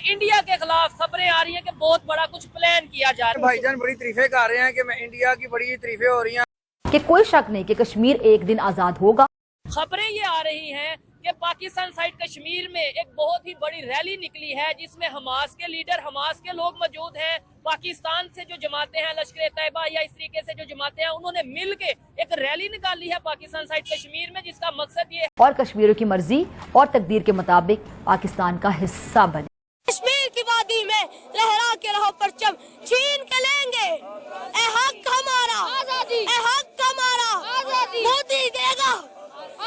India के खिलाफ खबरें आ रही हैं कि बहुत बड़ा कुछ प्लान किया जा रहा है। भाईजान बड़ी तारीफें कर रहे हैं कि मैं इंडिया की बड़ी तारीफें हो रही हैं कि कोई शक नहीं कि कश्मीर एक दिन आजाद होगा। खबरें ये आ रही हैं कि पाकिस्तान साइड कश्मीर में एक बहुत ही बड़ी रैली निकली है जिसमें हमास के लीडर, हमास के लोग मौजूद हैं। पाकिस्तान से जो जमातें हैं, लश्कर तैयबा या इस तरीके से जो जमातें हैं, उन्होंने मिल के एक रैली निकाली है पाकिस्तान साइड कश्मीर में, जिसका मकसद ये और कश्मीरियों की मर्जी और तकदीर के मुताबिक पाकिस्तान का हिस्सा बने। कश्मीर की वादी में लहरा के रहो परचम, छीन के लेंगे ए हक हमारा, आजादी ए हक हमारा, आजादी मोदी देगा,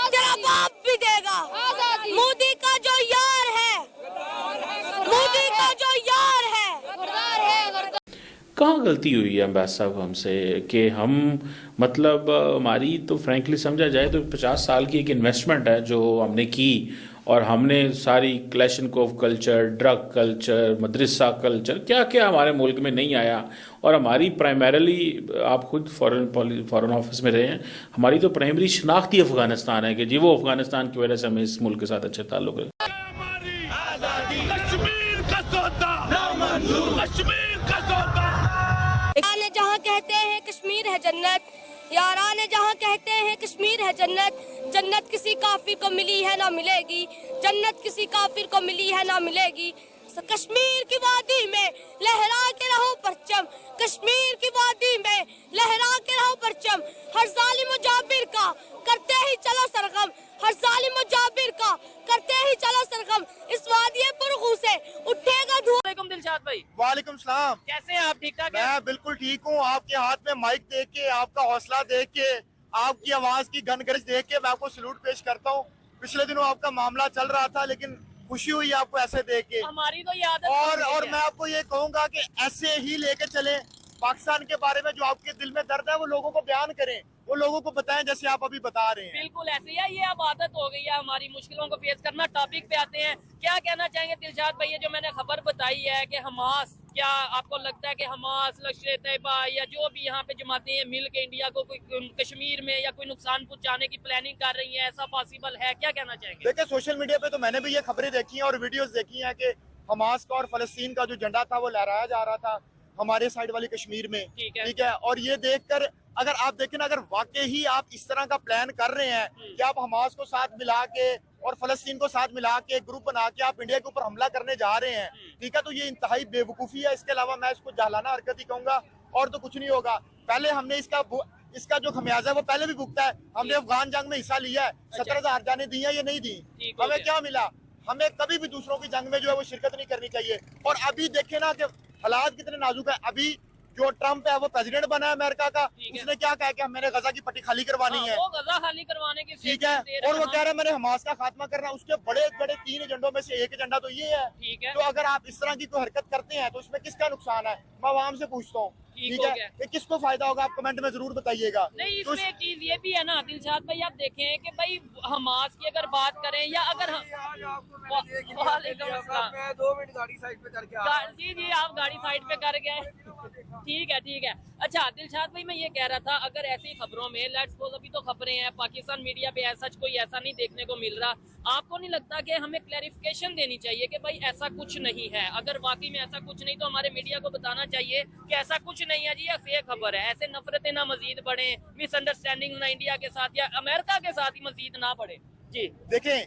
तेरा बाप भी देगा, आजादी मोदी का जो यार है, मोदी का जो यार है। कहाँ गलती हुई है अम्बास साहब हमसे कि हम मतलब हमारी तो फ्रैंकली समझा जाए तो 50 साल की एक इन्वेस्टमेंट है जो हमने की, और हमने सारी क्लैशनकोव कल्चर, ड्रग कल्चर, मदरसा कल्चर, क्या क्या हमारे मुल्क में नहीं आया। और हमारी प्राइमरीली, आप खुद फॉरेन ऑफिस में रहे हैं, हमारी तो प्राइमरी शनाख्ती अफगानिस्तान है कि जी वो अफगानिस्तान की वजह से हमें इस मुल्क के साथ अच्छे ताल्लुक है। याराने जहाँ कहते हैं कश्मीर है जन्नत, याराने जहाँ कहते हैं कश्मीर है जन्नत, जन्नत किसी काफिर को मिली है ना मिलेगी, जन्नत किसी काफिर को मिली है ना मिलेगी। कश्मीर की वादी में लहरा के रहो परचम, कश्मीर की वादी में लहरा के रहो परचम, हर जालिम जाबिर का करते ही चलो सरगम, हर जालिम जाबिर का करते ही चलो सरगम, इस वादी पुरखू से उठेगा धुआं। दिलशाद भाई, वालेकुम सलाम। कैसे हैं आप? ठीक ठाक हैं? मैं बिल्कुल ठीक हूँ। आपके हाथ में माइक देख के, आपका हौसला देख के, आपकी आवाज की गनगरज देख के मैं आपको सैल्यूट पेश करता हूँ। पिछले दिनों आपका मामला चल रहा था, लेकिन खुशी हुई आपको ऐसे देख के। हमारी तो याद और मैं आपको ये कहूँगा कि ऐसे ही लेके चले। पाकिस्तान के बारे में जो आपके दिल में दर्द है वो लोगों को बयान करें, वो लोगों को बताएं जैसे आप अभी बता रहे हैं। बिल्कुल ऐसे ही है, ये अब आदत हो गई है हमारी मुश्किलों को फेस करना। टॉपिक पे आते हैं, क्या कहना चाहेंगे दिलशाद भाई? ये जो मैंने खबर बताई है कि हमास, क्या आपको लगता है कि हमास, लश्कर तैयबा या जो भी यहाँ पे जमातें हैं मिल के इंडिया को कोई कश्मीर में या कोई नुकसान पहुंचाने की प्लानिंग कर रही है? ऐसा पॉसिबल है? क्या कहना चाहेंगे? देखिए, सोशल मीडिया पे तो मैंने भी ये खबरें देखी हैं और वीडियोस देखी हैं कि हमास का और फलस्तीन का जो झंडा था वो लहराया जा रहा था हमारे साइड वाली कश्मीर में। ठीक है। और ये देखकर अगर आप देखें ना, अगर वाकई ही आप इस तरह का प्लान कर रहे हैं कि आप हमास को साथ मिला के और फलस्तीन को साथ मिला के एक ग्रुप बना के आप इंडिया के ऊपर हमला करने जा रहे हैं, ठीक है, तो ये इंतहाई बेवकूफ़ी है। इसके अलावा मैं इसको जालाना हरकत ही कहूँगा, और तो कुछ नहीं होगा। पहले हमने इसका जो खमियाजा है वो पहले भी भुगता है। हमने अफगान जंग में हिस्सा लिया है, 17,000 जाने दी है, ये नहीं दी। हमें क्या मिला? हमें कभी भी दूसरों की जंग में जो है वो शिरकत नहीं करनी चाहिए। और अभी देखे ना कि हालात कितने नाजुक है। अभी जो ट्रम्प है वो प्रेसिडेंट बना है अमेरिका का, उसने क्या कहा कि मैंने गजा की पट्टी खाली करवानी है, वो गजा खाली करवाने की, ठीक है, और वो कह रहा है मैंने हमास का खात्मा करना। उसके बड़े बड़े 3 एजेंडों में से एक एजेंडा तो ये है। ठीक है। तो अगर आप इस तरह की कोई हरकत करते हैं तो इसमें किसका नुकसान है? मैं आवाम से पूछता हूँ, ठीक है, कि किसको फायदा होगा? आप कमेंट में जरूर बताइएगा। नहीं, इसमें एक चीज ये भी है ना दिलशाद भाई, आप देखें कि भाई हमास की अगर बात करें या अगर मैं 2 मिनट गाड़ी साइड पे करके जी आप गाड़ी साइड पे कर गए, ठीक है ठीक है। अच्छा दिलशाद भाई, मैं ये कह रहा था, अगर ऐसी खबरों में लेट्स सपोज, अभी तो खबरें हैं पाकिस्तान मीडिया पे ऐसा कोई ऐसा नहीं देखने को मिल रहा, आपको नहीं लगता कि हमें क्लैरिफिकेशन देनी चाहिए कि भाई ऐसा कुछ नहीं है? अगर वाकई में ऐसा कुछ नहीं तो हमारे मीडिया को बताना चाहिए कि ऐसा कुछ नहीं है जी, ये फेक खबर है। ऐसे नफरतें ना मजीद बढ़े, मिसअंडरस्टैंडिंग ना इंडिया के साथ या अमेरिका के साथ ही मजीद ना बढ़े। जी देखें,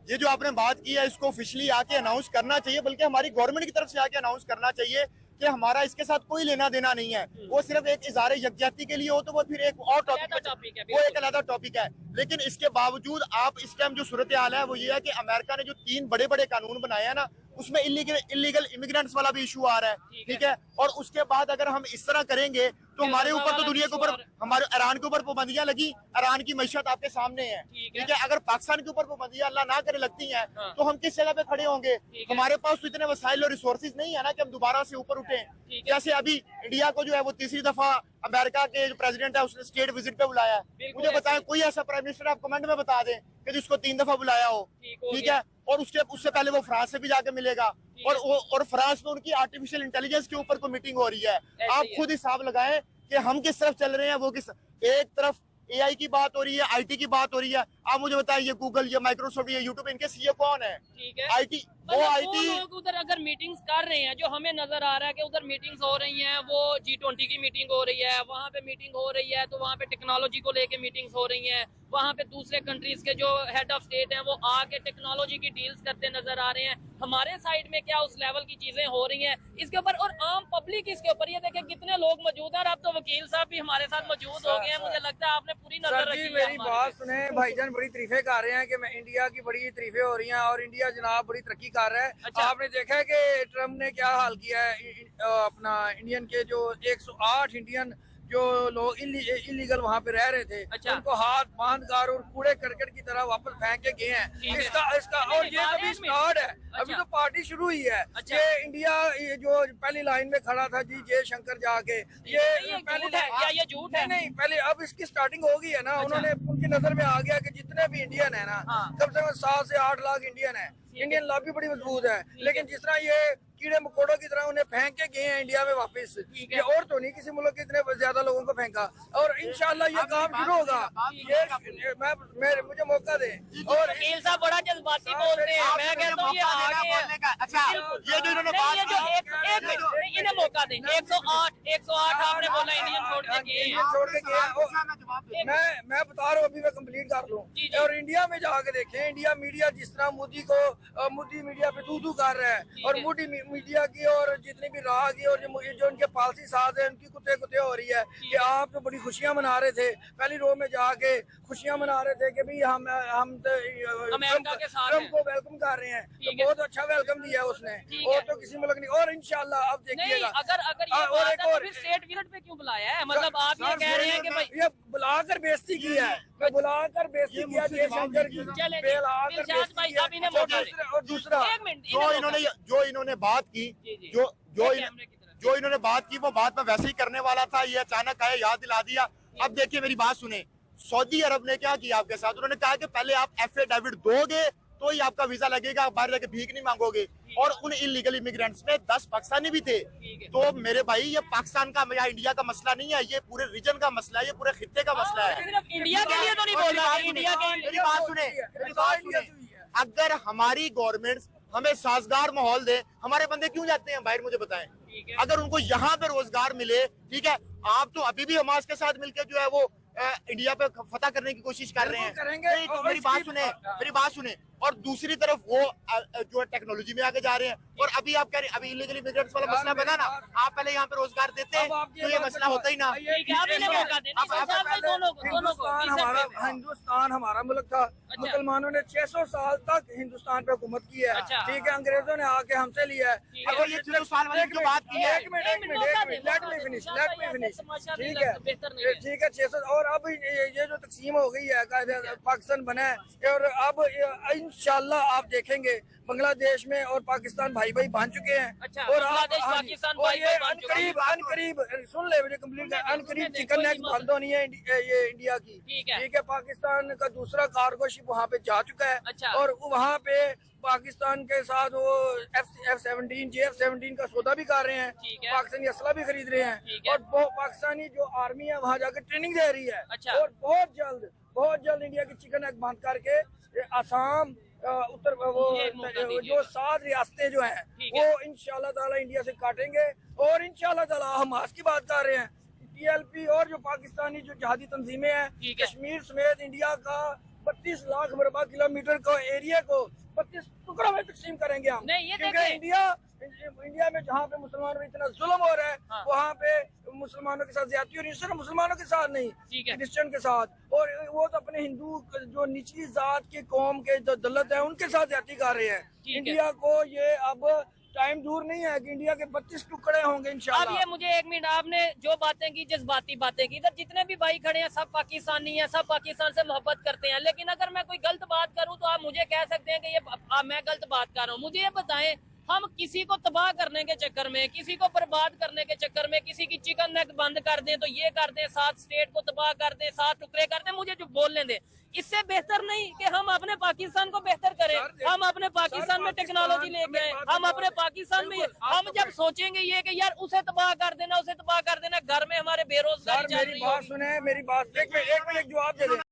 ये जो आपने बात की है इसको ऑफिशियली आके अनाउंस करना चाहिए, बल्कि हमारी गवर्नमेंट की तरफ से आके अनाउंस करना चाहिए कि हमारा इसके साथ कोई लेना देना नहीं है। वो सिर्फ एक इज़हार यकजहती के लिए हो तो वो फिर एक और टॉपिक है, वो एक अलग टॉपिक है। लेकिन इसके बावजूद आप इस टाइम जो सूरत हाल है वो ये है कि अमेरिका ने जो 3 बड़े बड़े कानून बनाए हैं ना, उसमें इलीगल इमिग्रेंट्स वाला भी इशू आ रहा है, ठीक है। और उसके बाद अगर हम इस तरह करेंगे तो हमारे ऊपर तो दुनिया के ऊपर, हमारे ईरान के ऊपर पाबंदियां लगी, ईरान की मैशत आपके सामने है, ठीक है। अगर पाकिस्तान के ऊपर पाबंदियां अल्लाह ना करे लगती हैं तो हम किस जगह पे खड़े होंगे? हमारे पास तो इतने वसाइल और रिसोर्सेज नहीं है ना कि हम दोबारा से ऊपर उठे। जैसे अभी इंडिया को जो है वो 3री दफा अमेरिका के जो प्रेसिडेंट है उसने स्टेट विजिट पे बुलाया है। मुझे बताएं कोई ऐसा प्राइम मिनिस्टर आप कमेंट में बता दें कि जिसको 3 दफा बुलाया हो, ठीक है। और उससे पहले वो फ्रांस से भी जाके मिलेगा, और फ्रांस में उनकी आर्टिफिशियल इंटेलिजेंस के ऊपर कोई मीटिंग हो रही है। आप खुद हिसाब लगाएं कि हम किस तरफ चल रहे हैं, वो किस। एक तरफ AI की बात हो रही है, IT की बात हो रही है, आप मुझे बताएं, ये गूगल, ये माइक्रोसॉफ्ट, ये यूट्यूब, इनके सीईओ कौन है? ठीक है, आईटी, वो मतलब आईटी लोग उधर अगर मीटिंग्स कर रहे हैं, जो हमें नजर आ रहा है कि उधर मीटिंग्स हो रही हैं, वो G20 की मीटिंग हो रही है, वहाँ पे मीटिंग हो रही है, तो वहाँ पे टेक्नोलॉजी को लेके मीटिंग्स हो रही हैं, वहाँ पे दूसरे कंट्रीज के जो हेड ऑफ स्टेट हैं वो आके टेक्नोलॉजी की डील्स करते नजर आ रहे हैं। हमारे साइड में क्या उस लेवल की चीजें हो रही हैं इसके ऊपर, और आम पब्लिक इसके ऊपर, ये देखें कितने लोग मौजूद हैं। और अब तो वकील साहब भी हमारे साथ मौजूद हो गए हैं, मुझे लगता है आपने पूरी नजर सर रखी जी है मेरी हमारे बात पे। सुने, भाईजान बड़ी तारीफें कर रहे हैं कि मैं इंडिया की बड़ी तारीफें हो रही हैं और इंडिया जनाब बड़ी तरक्की कर रहा है। अच्छा। आपने देखा है कि ट्रम्प ने क्या हाल किया है अपना इंडियन के जो 108 इंडियन जो लोग इलीगल वहाँ पे रह रहे थे, अच्छा। उनको हाथ बांध कर और कूड़े करकट की तरह वापस फेंक के गए ठीक हैं। है। इसका और ये अभी स्टार्ट है, अभी अच्छा। तो पार्टी शुरू हुई है। अच्छा। ये इंडिया ये जो पहली लाइन में खड़ा था जी जय शंकर जाके, ये झूठ है या ये झूठ है? नहीं पहले अब इसकी स्टार्टिंग हो गई है ना। अच्छा। उन्होंने उनकी नजर में आ गया कि जितने भी इंडियन है ना, हाँ। कम से कम 7 से 8 लाख इंडियन है। है। इंडियन लॉबी बड़ी मजबूत है, लेकिन जिस तरह ये कीड़े मकोड़ों की तरह उन्हें फेंक के गए हैं इंडिया में वापस, ठीक है। ये और तो नहीं किसी मुल्क के इतने ज्यादा लोगों को फेंका। और इंशाल्लाह ये काम शुरू होगा। ये मैं मुझे मौका दे। और वकील साहब बड़ा जज्बाती बोलते हैं, मैं कहता हूँ ये आगे है। अच्छा, बिल्कुल। ये जो इन्होंने नहीं, बात ये जो की, एक मिनट, नहीं, इन्हें मौका दें। 108 आपने बोला इंडियन छोड़ के गए इंडियन हैं। छोड़ के गए हैं। मैं बता रहा हूँ, अभी मैं कंप्लीट कर लूँ। जी, जी। और इंडिया में जाके देखें, इंडिया मीडिया जिस तरह मोदी मीडिया पे तू कर रहा है, ठीक और है। मोदी मीडिया की और जितनी भी राह की और जो उनके पॉलिसी साथ है उनकी कुत्ते हो रही है कि आप तो बड़ी खुशियां मना रहे थे, पहली रो में जाके खुशियां मना रहे थे कि भाई हम अमेरिका के साथ ट्रम्प हैं। को वेलकम कर रहे हैं। तो ठीक है। बहुत अच्छा वेलकम दिया उसने, ठीक और है। तो किसी मुल्क नहीं। और इंशाल्लाह अब नहीं, देखिएगा, अगर ये और बात एक है तो और- फिर स्टेट विजिट पे क्यों बुलाया है? मतलब आप ये कह रहे हैं कि भाई ये बुलाकर बेइज्जती की है, मैं बुलाकर बेइज्जती किया जयशंकर की, चले बुलाकर दिलशाद बेइज्जती भाई किया। अब इन्हें मौका और दूसरा एक मिनट, जो इन्होंने बात की, जी, जी। जो कैमरे की तरफ। जो इन्होंने बात की, वो बात मैं वैसे ही करने वाला था, ये अचानक आए, याद दिला दिया। अब देखिए मेरी बात सुने, सऊदी अरब ने क्या किया आपके साथ? उन्होंने कहा कि पहले आप एफिडेविट दोगे तो ही आपका वीजा लगेगा, आप बाहर जाके भीख नहीं मांगोगे। और उन इलीगल इमिग्रेंट्स में 10 पाकिस्तानी भी थे। ठीक है। तो मेरे भाई, ये पाकिस्तान का या इंडिया का मसला नहीं है, ये पूरे रीजन का मसला है, ये पूरे खित्ते का मसला है। सिर्फ इंडिया के लिए तो नहीं बोल रहा, इंडिया के मेरी बात सुने, मेरी बात सुने। अगर हमारी गवर्नमेंट हमें साजगार माहौल दे, हमारे बंदे क्यों जाते हैं बाहर, मुझे बताएं। ठीक है। अगर उनको यहाँ पे रोजगार मिले, ठीक है। आप तो अभी भी हमास के साथ मिलकर जो है वो इंडिया पे फतह करने की कोशिश कर रहे हैं। बिल्कुल करेंगे। नहीं, तो और मेरी बात इसकी- सुने, मेरी बात सुने। और दूसरी तरफ वो जो है टेक्नोलॉजी में आगे जा रहे हैं। और अभी आप कह रहे हैं अभी इलीगल इमिग्रेंट्स वाला मसला बना ना, आप पहले यहाँ पे रोजगार देते हैं तो ये मसला होता ही ना। ठीक है, आप इन्हें मौका दें। नहीं, सरदार भाई दोनों को हिंदुस्तान हमारा मुल्क था। मुसलमानों ने 600 साल तक हिंदुस्तान पे हुकूमत की है। अच्छा। ठीक है, अंग्रेजों ने आके हमसे लिया है। ठीक है। अब ये 300 साल वाली जो बात की है, एक मिनट एक मिनट, मौका दें, लेट मौका मी दें। फिनिश शायद लेट मी ऐसे फिनिश तमाशा नहीं ठीक लगता, है, बेहतर नहीं है। ठीक है। 600 और अब ये जो तकसीम हो गई है, पाकिस्तान बना है, और अब इंशाल्लाह आप देखेंगे बांग्लादेश में और पाकिस्तान भाई भाई बन चुके हैं। अच्छा, और बांग्लादेश, हाँ जी, पाकिस्तान और भाई ये भाई बन चुके हैं। अनकरीब सुन ले मुझे कंप्लीट सुनने अनकरीब दें, चिकन कोई नेक नहीं बंद होनी है ये इंडिया की। ठीक है। ठीक है, पाकिस्तान का दूसरा कार्गो शिप वहाँ पे जा चुका है। अच्छा। और वहाँ पे पाकिस्तान के साथ वो F-17 JF-17 का सौदा भी कर रहे हैं। ठीक है। पाकिस्तानी असला भी खरीद रहे ठीक हैं। है। और पाकिस्तानी जो आर्मी है वहाँ जाकर ट्रेनिंग दे रही है। अच्छा। और बहुत जल्द इंडिया की चिकन नेक बंद करके आसाम उत्तर ये मौका वो दीजिएगा। जो 7 रियासतें जो हैं ठीक है। वो इंशाल्लाह ताला इंडिया से काटेंगे। और इंशाल्लाह ताला हमास की बात कर रहे हैं, TLP और जो पाकिस्तानी जो जहादी तंजीमें हैं, ठीक है। कश्मीर समेत इंडिया का 32 लाख मरबा किलोमीटर को एरिया को 32 टुकड़ों में तकसीम करेंगे हम। नहीं, ये क्योंकि देखें। इंडिया में जहाँ पे मुसलमानों पे इतना जुल्म हो रहा है, हाँ। वहाँ पे मुसलमानों के साथ ज्यादती हो रही है। सिर्फ मुसलमानों के साथ नहीं, ठीक है। क्रिश्चियन के साथ, और वो तो अपने हिंदू जो निचली जात के कौम के जो दलत है उनके साथ ज्यादती कर रहे हैं। ठीक है। इंडिया को ये अब टाइम दूर नहीं है कि इंडिया के 32 टुकड़े होंगे अब इंशाल्लाह। ये मुझे एक मिनट, आपने जो बातें की, जज्बाती बातें की, इधर जितने भी भाई खड़े हैं सब पाकिस्तानी हैं, सब पाकिस्तान से मोहब्बत करते हैं। लेकिन अगर मैं कोई गलत बात करूं तो आप मुझे कह सकते हैं कि ये मैं गलत बात कर रहा हूं। मुझे ये बताएं, हम किसी को तबाह करने के चक्कर में, किसी को बर्बाद करने के चक्कर में, किसी की चिकन नेक बंद कर दें तो ये कर दें, 7 स्टेट को तबाह कर दें, 7 टुकड़े कर दें, मुझे जो बोलने दें। इससे बेहतर नहीं कि हम अपने पाकिस्तान को बेहतर करें, हम अपने पाकिस्तान में टेक्नोलॉजी लेके आए, हम अपने पाकिस्तान में हम जब सोचेंगे ये कि यार उसे तबाह कर देना, उसे तबाह कर देना, घर में हमारे बेरोजगारी चल मेरी रही बात होगी। सुने, मेरी बात एक मिनट जवाब दे दे।